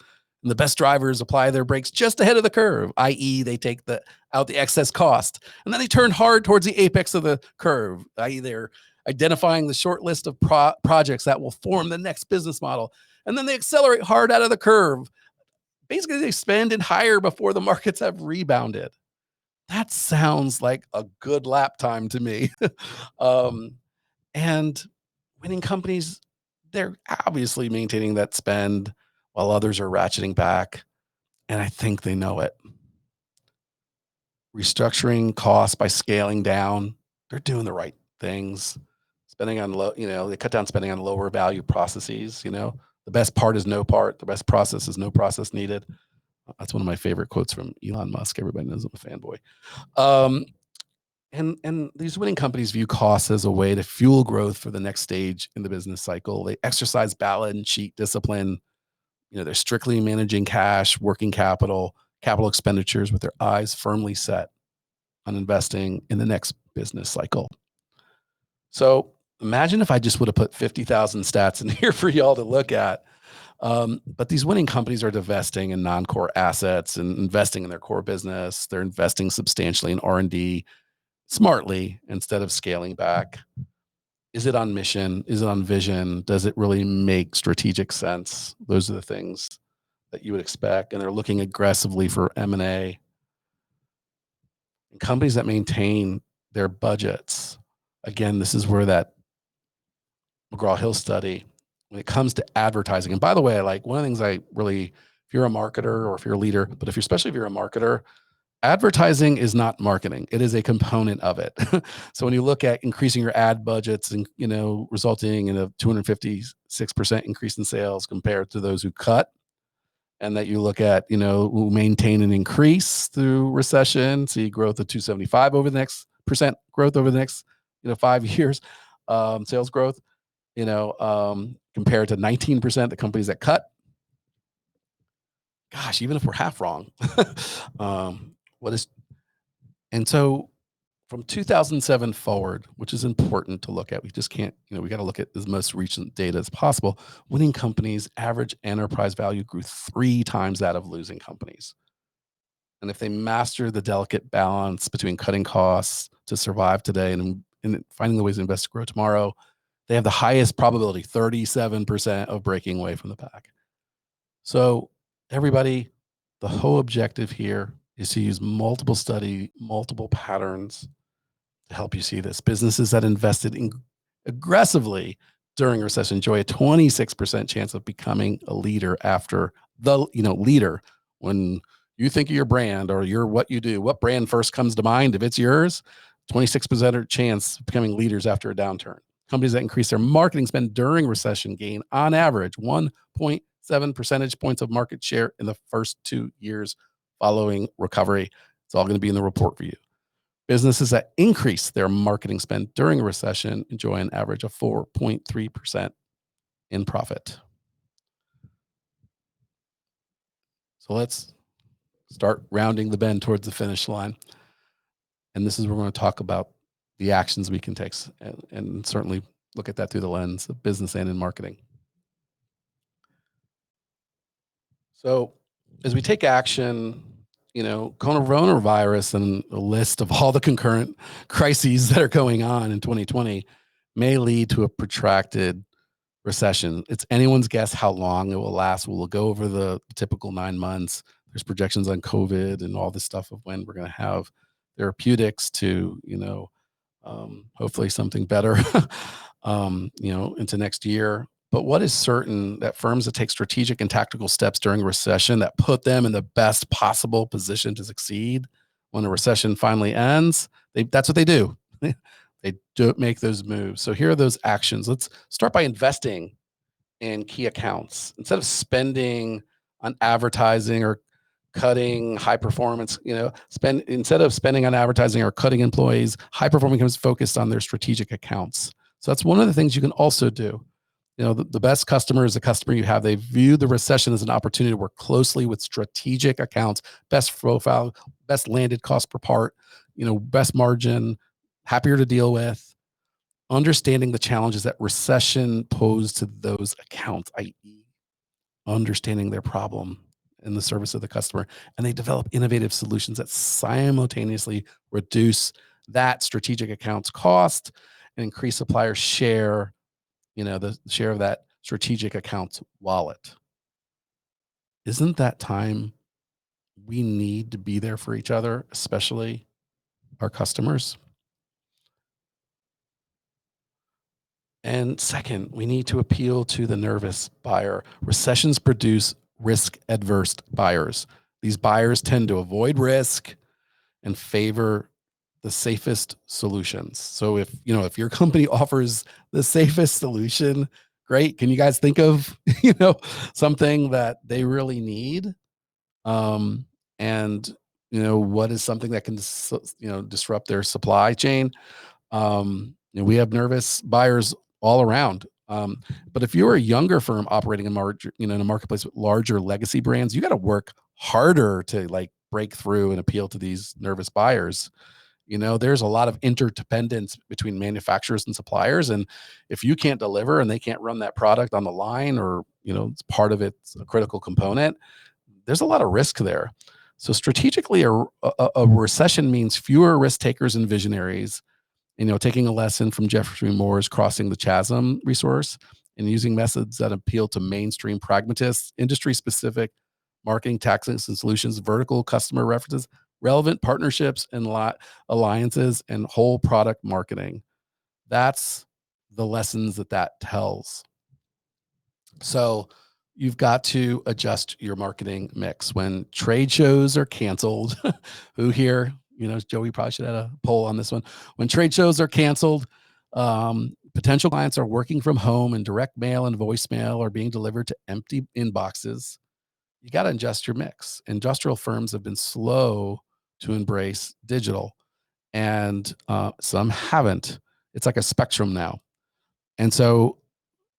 And the best drivers apply their brakes just ahead of the curve, i.e. they take out the excess cost, and then they turn hard towards the apex of the curve, i.e. they're identifying the short list of projects that will form the next business model. And then they accelerate hard out of the curve. Basically, they spend and hire before the markets have rebounded. That sounds like a good lap time to me. And winning companies, they're obviously maintaining that spend while others are ratcheting back. And I think they know it. Restructuring costs by scaling down, they're doing the right things. Spending on they cut down spending on lower value processes. You know, the best part is no part. The best process is no process needed. That's one of my favorite quotes from Elon Musk. Everybody knows I'm a fanboy. And these winning companies view costs as a way to fuel growth for the next stage in the business cycle. They exercise balance sheet discipline. You know, they're strictly managing cash, working capital, capital expenditures with their eyes firmly set on investing in the next business cycle. So imagine if I just would have put 50,000 stats in here for y'all to look at. But these winning companies are divesting in non-core assets and investing in their core business. They're investing substantially in R&D smartly instead of scaling back. Is it on mission? Is it on vision? Does it really make strategic sense? Those are the things that you would expect. And they're looking aggressively for M&A. And companies that maintain their budgets. Again, this is where that McGraw-Hill study, when it comes to advertising. And by the way, like one of the things I really, if you're a marketer or if you're a leader, but especially if you're a marketer, advertising is not marketing. It is a component of it. So when you look at increasing your ad budgets and, you know, resulting in a 256% increase in sales compared to those who cut, and that you look at, you know, who maintain an increase through recession, see growth of 275 over the next percent growth over the next, 5 years, sales growth, compared to 19% the companies that cut. Gosh, even if we're half wrong, and so from 2007 forward, which is important to look at, we just can't, we got to look at as most recent data as possible. Winning companies' average enterprise value grew 3 times that of losing companies. And if they master the delicate balance between cutting costs to survive today and finding the ways to invest to grow tomorrow, they have the highest probability, 37% of breaking away from the pack. So everybody, the whole objective here is to use multiple study, multiple patterns to help you see this. Businesses that invested aggressively during a recession enjoy a 26% chance of becoming a leader after the leader. When you think of your brand or what you do, what brand first comes to mind? If it's yours, 26% chance of becoming leaders after a downturn. Companies that increase their marketing spend during recession gain, on average, 1.7 percentage points of market share in the first 2 years following recovery. It's all going to be in the report for you. Businesses that increase their marketing spend during a recession enjoy an average of 4.3% in profit. So let's start rounding the bend towards the finish line. And this is where we're going to talk about the actions we can take and certainly look at that through the lens of business and in marketing. So as we take action, coronavirus and a list of all the concurrent crises that are going on in 2020 may lead to a protracted recession. It's anyone's guess how long it will last. We'll go over the typical 9 months. There's projections on COVID and all this stuff of when we're going to have therapeutics to, hopefully something better, into next year. But what is certain that firms that take strategic and tactical steps during a recession that put them in the best possible position to succeed when a recession finally ends, that's what they do. They They don't make those moves. So here are those actions. Let's start by investing in key accounts. Instead of spending on advertising or cutting high performance, instead of spending on advertising or cutting employees, high performing companies focused on their strategic accounts. So that's one of the things you can also do. The best customer is the customer you have. They view the recession as an opportunity to work closely with strategic accounts, best profile, best landed cost per part, best margin, happier to deal with, understanding the challenges that recession pose to those accounts, i.e. understanding their problem in the service of the customer. And they develop innovative solutions that simultaneously reduce that strategic account's cost and increase supplier share, the share of that strategic account's wallet. Isn't that time we need to be there for each other, especially our customers? And second, we need to appeal to the nervous buyer. Recessions produce risk-adverse buyers. These buyers tend to avoid risk and favor the safest solutions. So if your company offers the safest solution, great. Can you guys think of, something that they really need? And what is something that can, disrupt their supply chain? We have nervous buyers all around. But if you're a younger firm operating in a marketplace with larger legacy brands, you got to work harder to break through and appeal to these nervous buyers. There's a lot of interdependence between manufacturers and suppliers. And if you can't deliver and they can't run that product on the line, or, it's part of it's a critical component, there's a lot of risk there. So strategically, a recession means fewer risk takers and visionaries, taking a lesson from Jeffrey Moore's Crossing the Chasm resource and using methods that appeal to mainstream pragmatists, industry-specific marketing tactics and solutions, vertical customer references, relevant partnerships and alliances, and whole product marketing. That's the lessons that tells. So you've got to adjust your marketing mix. When trade shows are canceled, who here, Joey probably should have a poll on this one. When trade shows are canceled, potential clients are working from home and direct mail and voicemail are being delivered to empty inboxes. You got to adjust your mix. Industrial firms have been slow to embrace digital, and some haven't. It's like a spectrum now. And so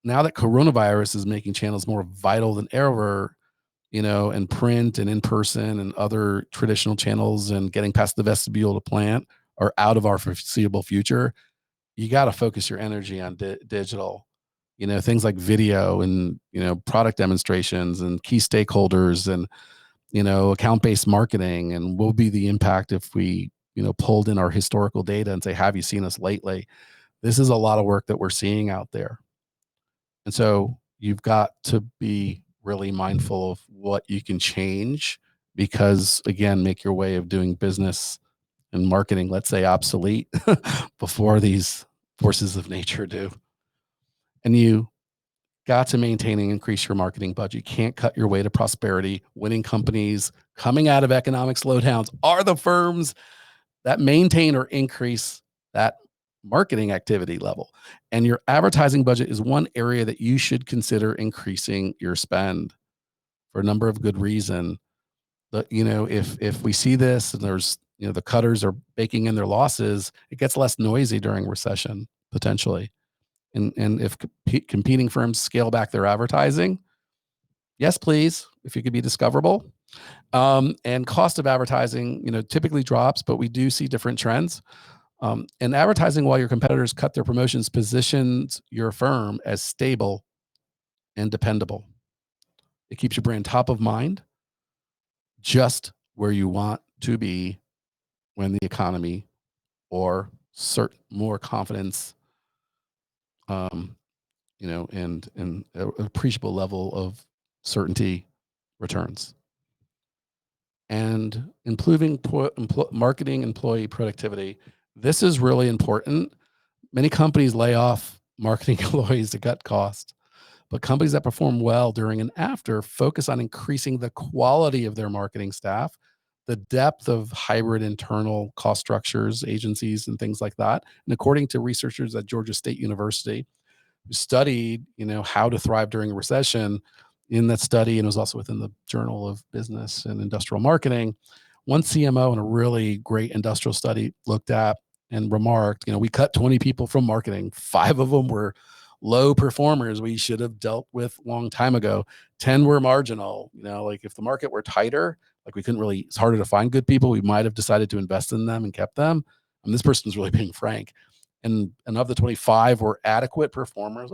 now that coronavirus is making channels more vital than ever, and print and in person and other traditional channels and getting past the vestibule to plant are out of our foreseeable future, you got to focus your energy on digital. Things like video and, product demonstrations and key stakeholders and, account-based marketing. And what will be the impact if we, pulled in our historical data and say, have you seen us lately? This is a lot of work that we're seeing out there. And so you've got to be really mindful of what you can change, because again, make your way of doing business and marketing, let's say, obsolete before these forces of nature do. And you got to maintain and increase your marketing budget. You can't cut your way to prosperity. Winning companies coming out of economic slowdowns are the firms that maintain or increase that marketing activity level. And your advertising budget is one area that you should consider increasing your spend for a number of good reasons. But, if we see this and there's, the cutters are baking in their losses, it gets less noisy during recession, potentially. And if competing firms scale back their advertising, yes, please, if you could be discoverable. And cost of advertising, typically drops, but we do see different trends. And advertising while your competitors cut their promotions positions your firm as stable and dependable. It keeps your brand top of mind, just where you want to be when the economy or certain more confidence, and an appreciable level of certainty returns. And improving marketing employee productivity. This is really important. Many companies lay off marketing employees to cut costs, but companies that perform well during and after focus on increasing the quality of their marketing staff the depth of hybrid internal cost structures, agencies, and things like that. And according to researchers at Georgia State University, who studied, how to thrive during a recession, in that study, and it was also within the Journal of Business and Industrial Marketing, one CMO in a really great industrial study looked at and remarked, we cut 20 people from marketing. 5 of them were low performers we should have dealt with a long time ago. 10 were marginal. Like if the market were tighter, like we couldn't really, it's harder to find good people, we might have decided to invest in them and kept them. And this person's really being frank. And of the 25 were adequate performers.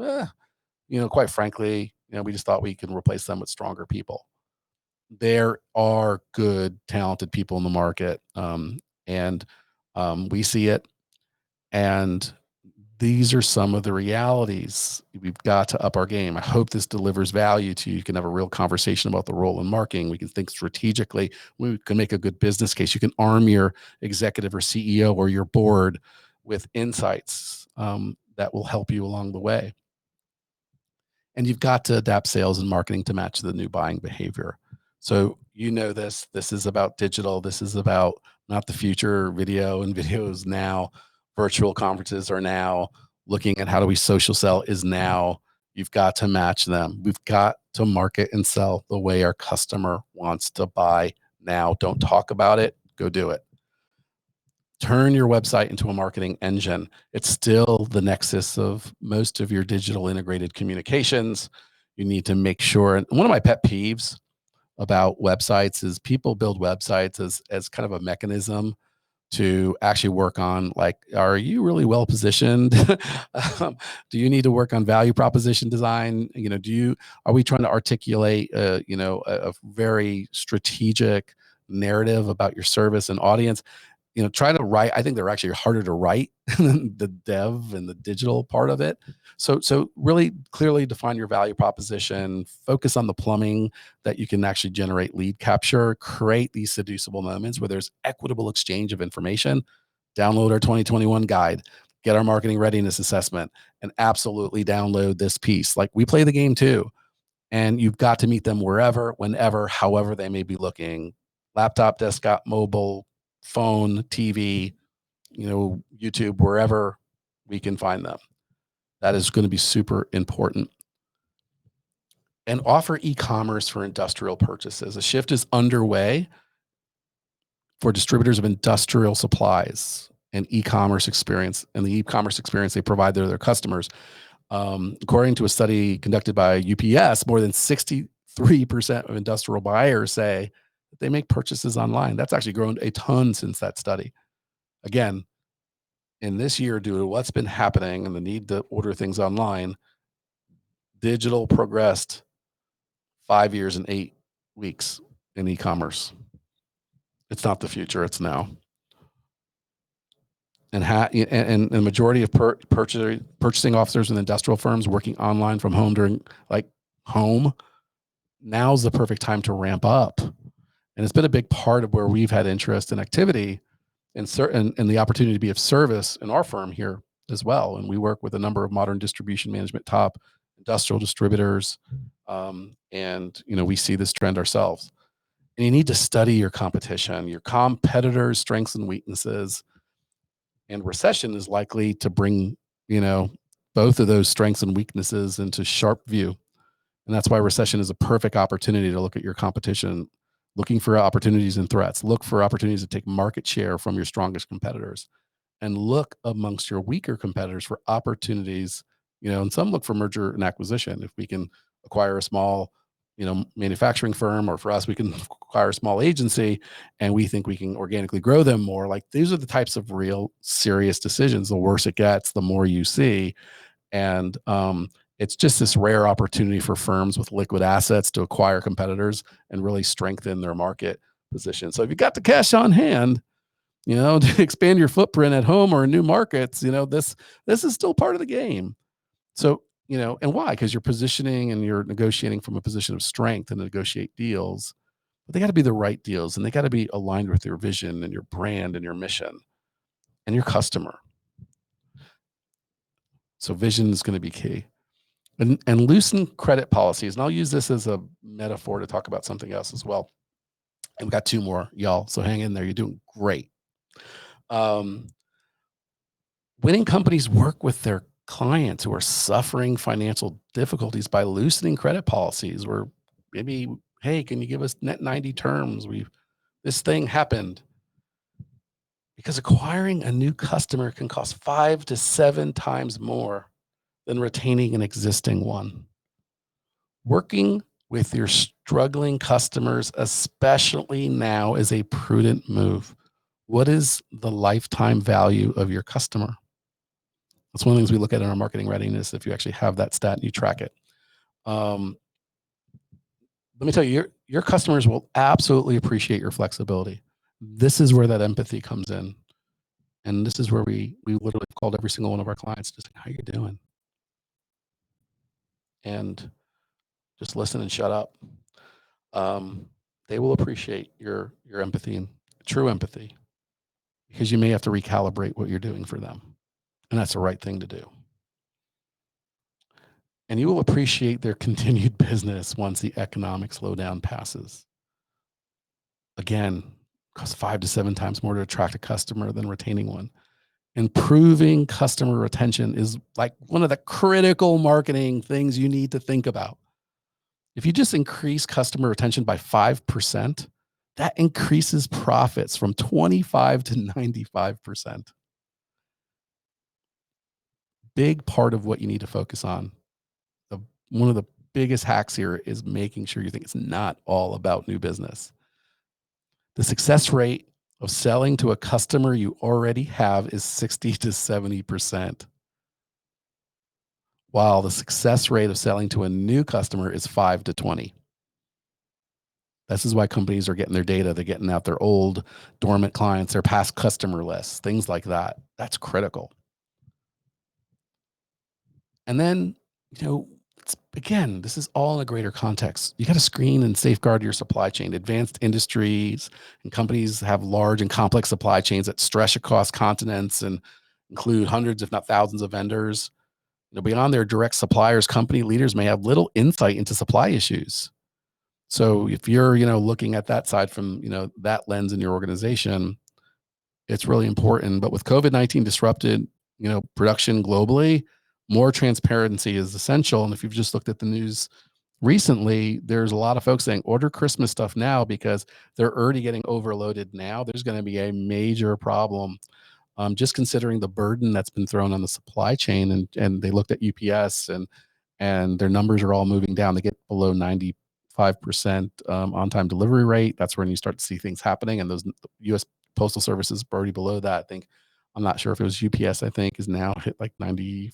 Quite frankly, we just thought we could replace them with stronger people. There are good, talented people in the market, and we see it. And these are some of the realities. We've got to up our game. I hope this delivers value to you. You can have a real conversation about the role in marketing. We can think strategically. We can make a good business case. You can arm your executive or CEO or your board with insights that will help you along the way. And you've got to adapt sales and marketing to match the new buying behavior. So this is about digital. This is about not the future video, and videos now. Virtual conferences are now. Looking at how do we social sell is now. You've got to match them. We've got to market and sell the way our customer wants to buy now. Don't talk about it, go do it. Turn your website into a marketing engine. It's still the nexus of most of your digital integrated communications. You need to make sure, and one of my pet peeves about websites is people build websites as kind of a mechanism to actually work on, like, are you really well positioned? Do you need to work on value proposition design? Are we trying to articulate a very strategic narrative about your service and audience? Try to write. I think they're actually harder to write than the dev and the digital part of it. So really clearly define your value proposition, focus on the plumbing that you can actually generate lead capture, create these seducible moments where there's equitable exchange of information. Download our 2021 guide, get our marketing readiness assessment, and absolutely download this piece. Like, we play the game too. And you've got to meet them wherever, whenever, however they may be looking. Laptop, desktop, mobile, phone, TV, YouTube, wherever we can find them. That is going to be super important. And offer e-commerce for industrial purchases. A shift is underway for distributors of industrial supplies and e-commerce experience, and the e-commerce experience they provide their customers. According to a study conducted by UPS, more than 63% of industrial buyers say that they make purchases online. That's actually grown a ton since that study. Again, in this year, due to what's been happening and the need to order things online, digital progressed 5 years and 8 weeks in e-commerce. It's not the future, it's now. And the majority of purchasing officers in industrial firms working online from home during home, now's the perfect time to ramp up. And it's been a big part of where we've had interest and activity and the opportunity to be of service in our firm here as well. And we work with a number of modern distribution management top industrial distributors. And we see this trend ourselves. And you need to study your competition, your competitors' strengths and weaknesses. And recession is likely to bring, both of those strengths and weaknesses into sharp view. And that's why recession is a perfect opportunity to look at your competition, looking for opportunities and threats. Look for opportunities to take market share from your strongest competitors, and look amongst your weaker competitors for opportunities. And some look for merger and acquisition. If we can acquire a small, manufacturing firm, or for us, we can acquire a small agency and we think we can organically grow them more. Like, these are the types of real serious decisions. The worse it gets, the more you see. And it's just this rare opportunity for firms with liquid assets to acquire competitors and really strengthen their market position. So if you got the cash on hand, to expand your footprint at home or in new markets, this is still part of the game. So, and why? Because you're positioning and you're negotiating from a position of strength and negotiate deals, but they got to be the right deals, and they got to be aligned with your vision and your brand and your mission and your customer. So vision is going to be key. And loosen credit policies. And I'll use this as a metaphor to talk about something else as well. And we got 2 more, y'all. So hang in there. You're doing great. Winning companies work with their clients who are suffering financial difficulties by loosening credit policies, where maybe, hey, can you give us net 90 terms? This thing happened. Because acquiring a new customer can cost 5 to 7 times more than retaining an existing one. Working with your struggling customers, especially now, is a prudent move. What is the lifetime value of your customer? That's one of the things we look at in our marketing readiness. If you actually have that stat and you track it, let me tell you, your customers will absolutely appreciate your flexibility. This is where that empathy comes in, and this is where we literally called every single one of our clients, just like, how you doing, and just listen and shut up. They will appreciate your empathy and true empathy, because you may have to recalibrate what you're doing for them, and that's the right thing to do. And you will appreciate their continued business once the economic slowdown passes. Again, costs 5 to 7 times more to attract a customer than retaining one. Improving customer retention is like one of the critical marketing things you need to think about. If you just increase customer retention by 5%, that increases profits from 25 to 95%. Big part of what you need to focus on. One of the biggest hacks here is making sure you think it's not all about new business. The success rate of selling to a customer you already have is 60 to 70%, while the success rate of selling to a new customer is 5 to 20. This is why companies are getting their data. They're getting out their old dormant clients, their past customer lists, things like that. That's critical. And then, again, this is all in a greater context. You got to screen and safeguard your supply chain. Advanced industries and companies have large and complex supply chains that stretch across continents and include hundreds, if not thousands, of vendors. Beyond their direct suppliers, company leaders may have little insight into supply issues. So if you're, looking at that side from, that lens in your organization, it's really important. But with COVID-19 disrupted, production globally, more transparency is essential. And if you've just looked at the news recently, there's a lot of folks saying order Christmas stuff now because they're already getting overloaded now. There's going to be a major problem. Just considering the burden that's been thrown on the supply chain, and they looked at UPS and their numbers are all moving down. They get below 95% on-time delivery rate. That's when you start to see things happening. And those U.S. Postal Services are already below that. I'm not sure if it was UPS, I think, is now hit like 95%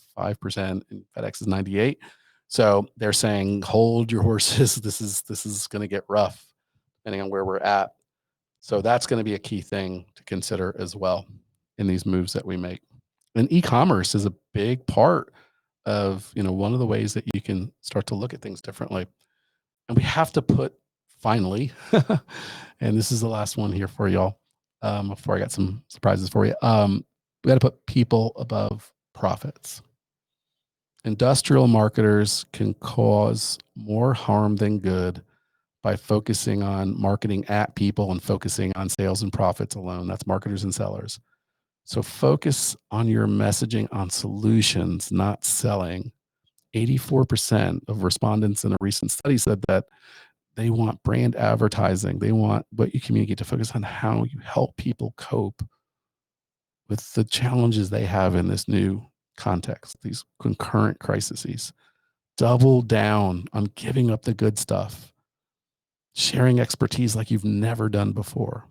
and FedEx is 98. So they're saying, hold your horses. This is going to get rough depending on where we're at. So that's going to be a key thing to consider as well in these moves that we make. And e-commerce is a big part of, one of the ways that you can start to look at things differently. And we have to put, finally, and this is the last one here for y'all, before I got some surprises for you. We got to put people above profits. Industrial marketers can cause more harm than good by focusing on marketing at people and focusing on sales and profits alone. That's marketers and sellers. So focus on your messaging on solutions, not selling. 84% of respondents in a recent study said that they want brand advertising. They want what you communicate to focus on how you help people cope with the challenges they have in this new context, these concurrent crises. Double down on giving up the good stuff, sharing expertise like you've never done before.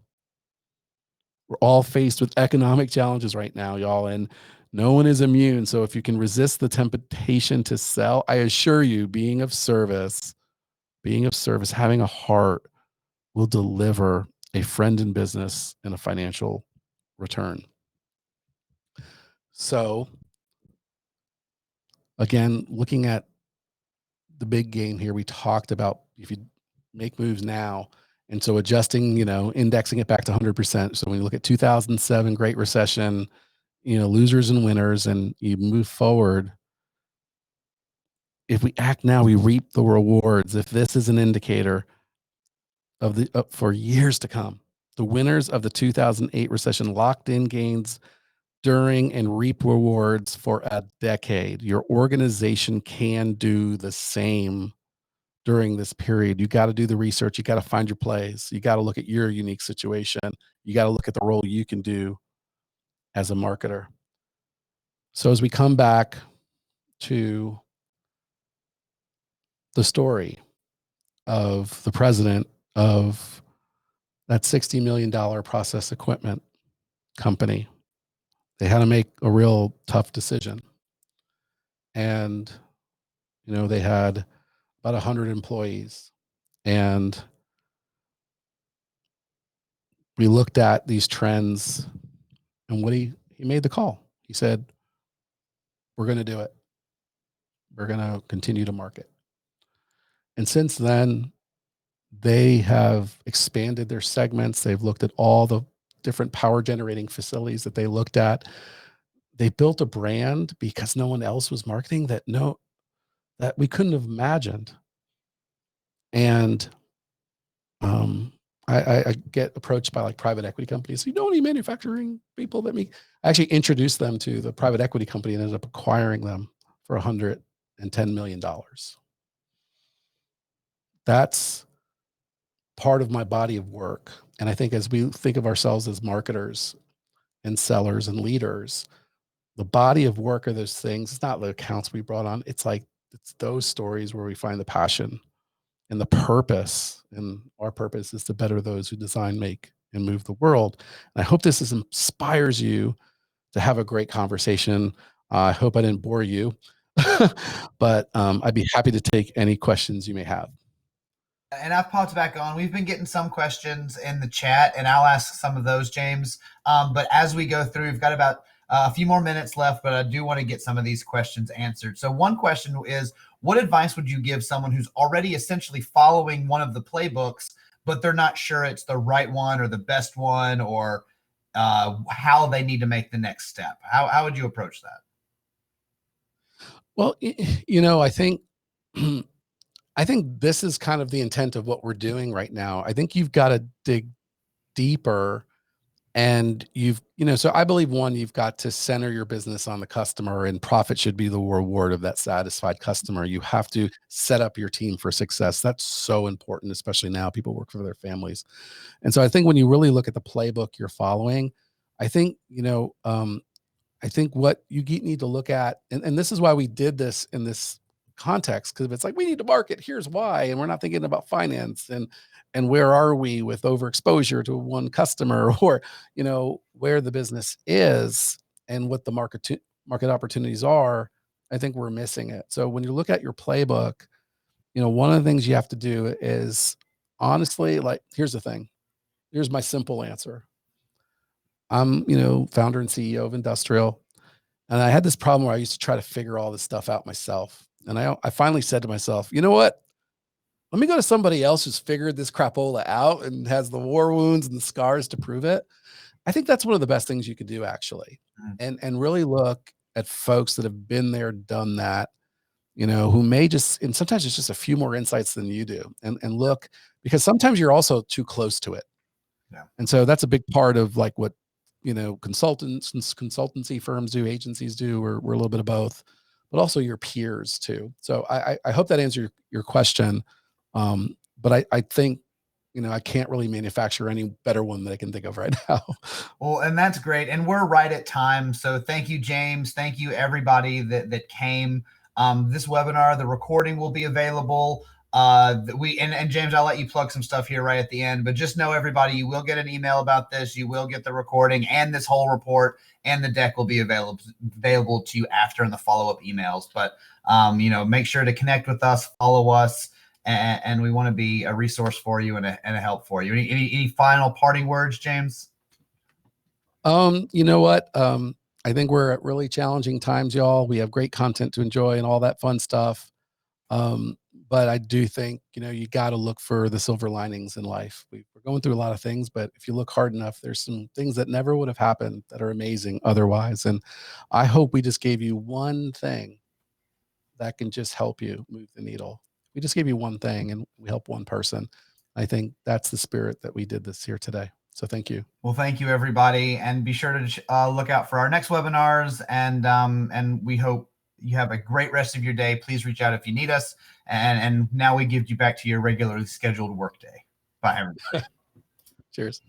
We're all faced with economic challenges right now, y'all, and no one is immune. So if you can resist the temptation to sell, I assure you, being of service, having a heart will deliver a friend in business and a financial return. So again, looking at the big game here, we talked about if you make moves now, and so adjusting, indexing it back to 100%. So when you look at 2007 Great Recession, losers and winners, and you move forward, if we act now, we reap the rewards. If this is an indicator for years to come. The winners of the 2008 recession locked in gains during and reap rewards for a decade. Your organization can do the same during this period. You got to do the research. You got to find your plays. You got to look at your unique situation. You got to look at the role you can do as a marketer. So as we come back to the story of the president of that $60 million process equipment company, they had to make a real tough decision. And, they had about 100 employees. And we looked at these trends, and what he made the call. He said, we're going to do it. We're going to continue to market. And since then, they have expanded their segments. They've looked at all the different power generating facilities that they looked at. They built a brand because no one else was marketing that we couldn't have imagined. And I get approached by like private equity companies. You know any manufacturing people that I actually introduced them to the private equity company and ended up acquiring them for $110 million. That's part of my body of work. And I think as we think of ourselves as marketers and sellers and leaders, the body of work are those things. It's not the accounts we brought on. It's those stories where we find the passion and the purpose. And our purpose is to better those who design, make, and move the world. And I hope this inspires you to have a great conversation. I hope I didn't bore you, but I'd be happy to take any questions you may have. And I've popped back on. We've been getting some questions in the chat, and I'll ask some of those, James. But as we go through, we've got about a few more minutes left, but I do want to get some of these questions answered. So one question is, what advice would you give someone who's already essentially following one of the playbooks, but they're not sure it's the right one or the best one, or how they need to make the next step? How would you approach that? Well, I think this is kind of the intent of what we're doing right now. I think you've got to dig deeper, and so I believe you've got to center your business on the customer, and profit should be the reward of that satisfied customer. You have to set up your team for success. That's so important, especially now people work for their families. And so I think when you really look at the playbook you're following, I think, what you need to look at, and this is why we did this in this context, because if it's like we need to market, here's why, and we're not thinking about finance and where are we with overexposure to one customer, or where the business is and what the market opportunities are, I think we're missing it. So when you look at your playbook, one of the things you have to do is honestly, here's the thing. Here's my simple answer. I'm founder and CEO of Industrial, and I had this problem where I used to try to figure all this stuff out myself. And I finally said to myself, you know what? Let me go to somebody else who's figured this crapola out and has the war wounds and the scars to prove it. I think that's one of the best things you could do, actually. And really look at folks that have been there, done that, who may and sometimes it's just a few more insights than you do. And look, because sometimes you're also too close to it. Yeah. And so that's a big part of what consultants and consultancy firms do, agencies do. We're a little bit of both, but also your peers too. So I hope that answers your question. But I think, I can't really manufacture any better one that I can think of right now. Well, and that's great. And we're right at time. So thank you, James. Thank you, everybody that came. This webinar, the recording will be available. And James, I'll let you plug some stuff here right at the end, but just know, everybody, you will get an email about this. You will get the recording and this whole report, and the deck will be available to you after in the follow-up emails. But, make sure to connect with us, follow us, and we want to be a resource for you and a help for you. Any final parting words, James? You know what? I think we're at really challenging times, y'all. We have great content to enjoy and all that fun stuff. But I do think, you got to look for the silver linings in life. We're going through a lot of things, but if you look hard enough, there's some things that never would have happened that are amazing otherwise. And I hope we just gave you one thing that can just help you move the needle. We just gave you one thing and we help one person. I think that's the spirit that we did this here today. So thank you. Well, thank you, everybody. And be sure to look out for our next webinars. And we hope you have a great rest of your day. Please reach out if you need us. And now we give you back to your regularly scheduled workday. Bye, everybody. Cheers.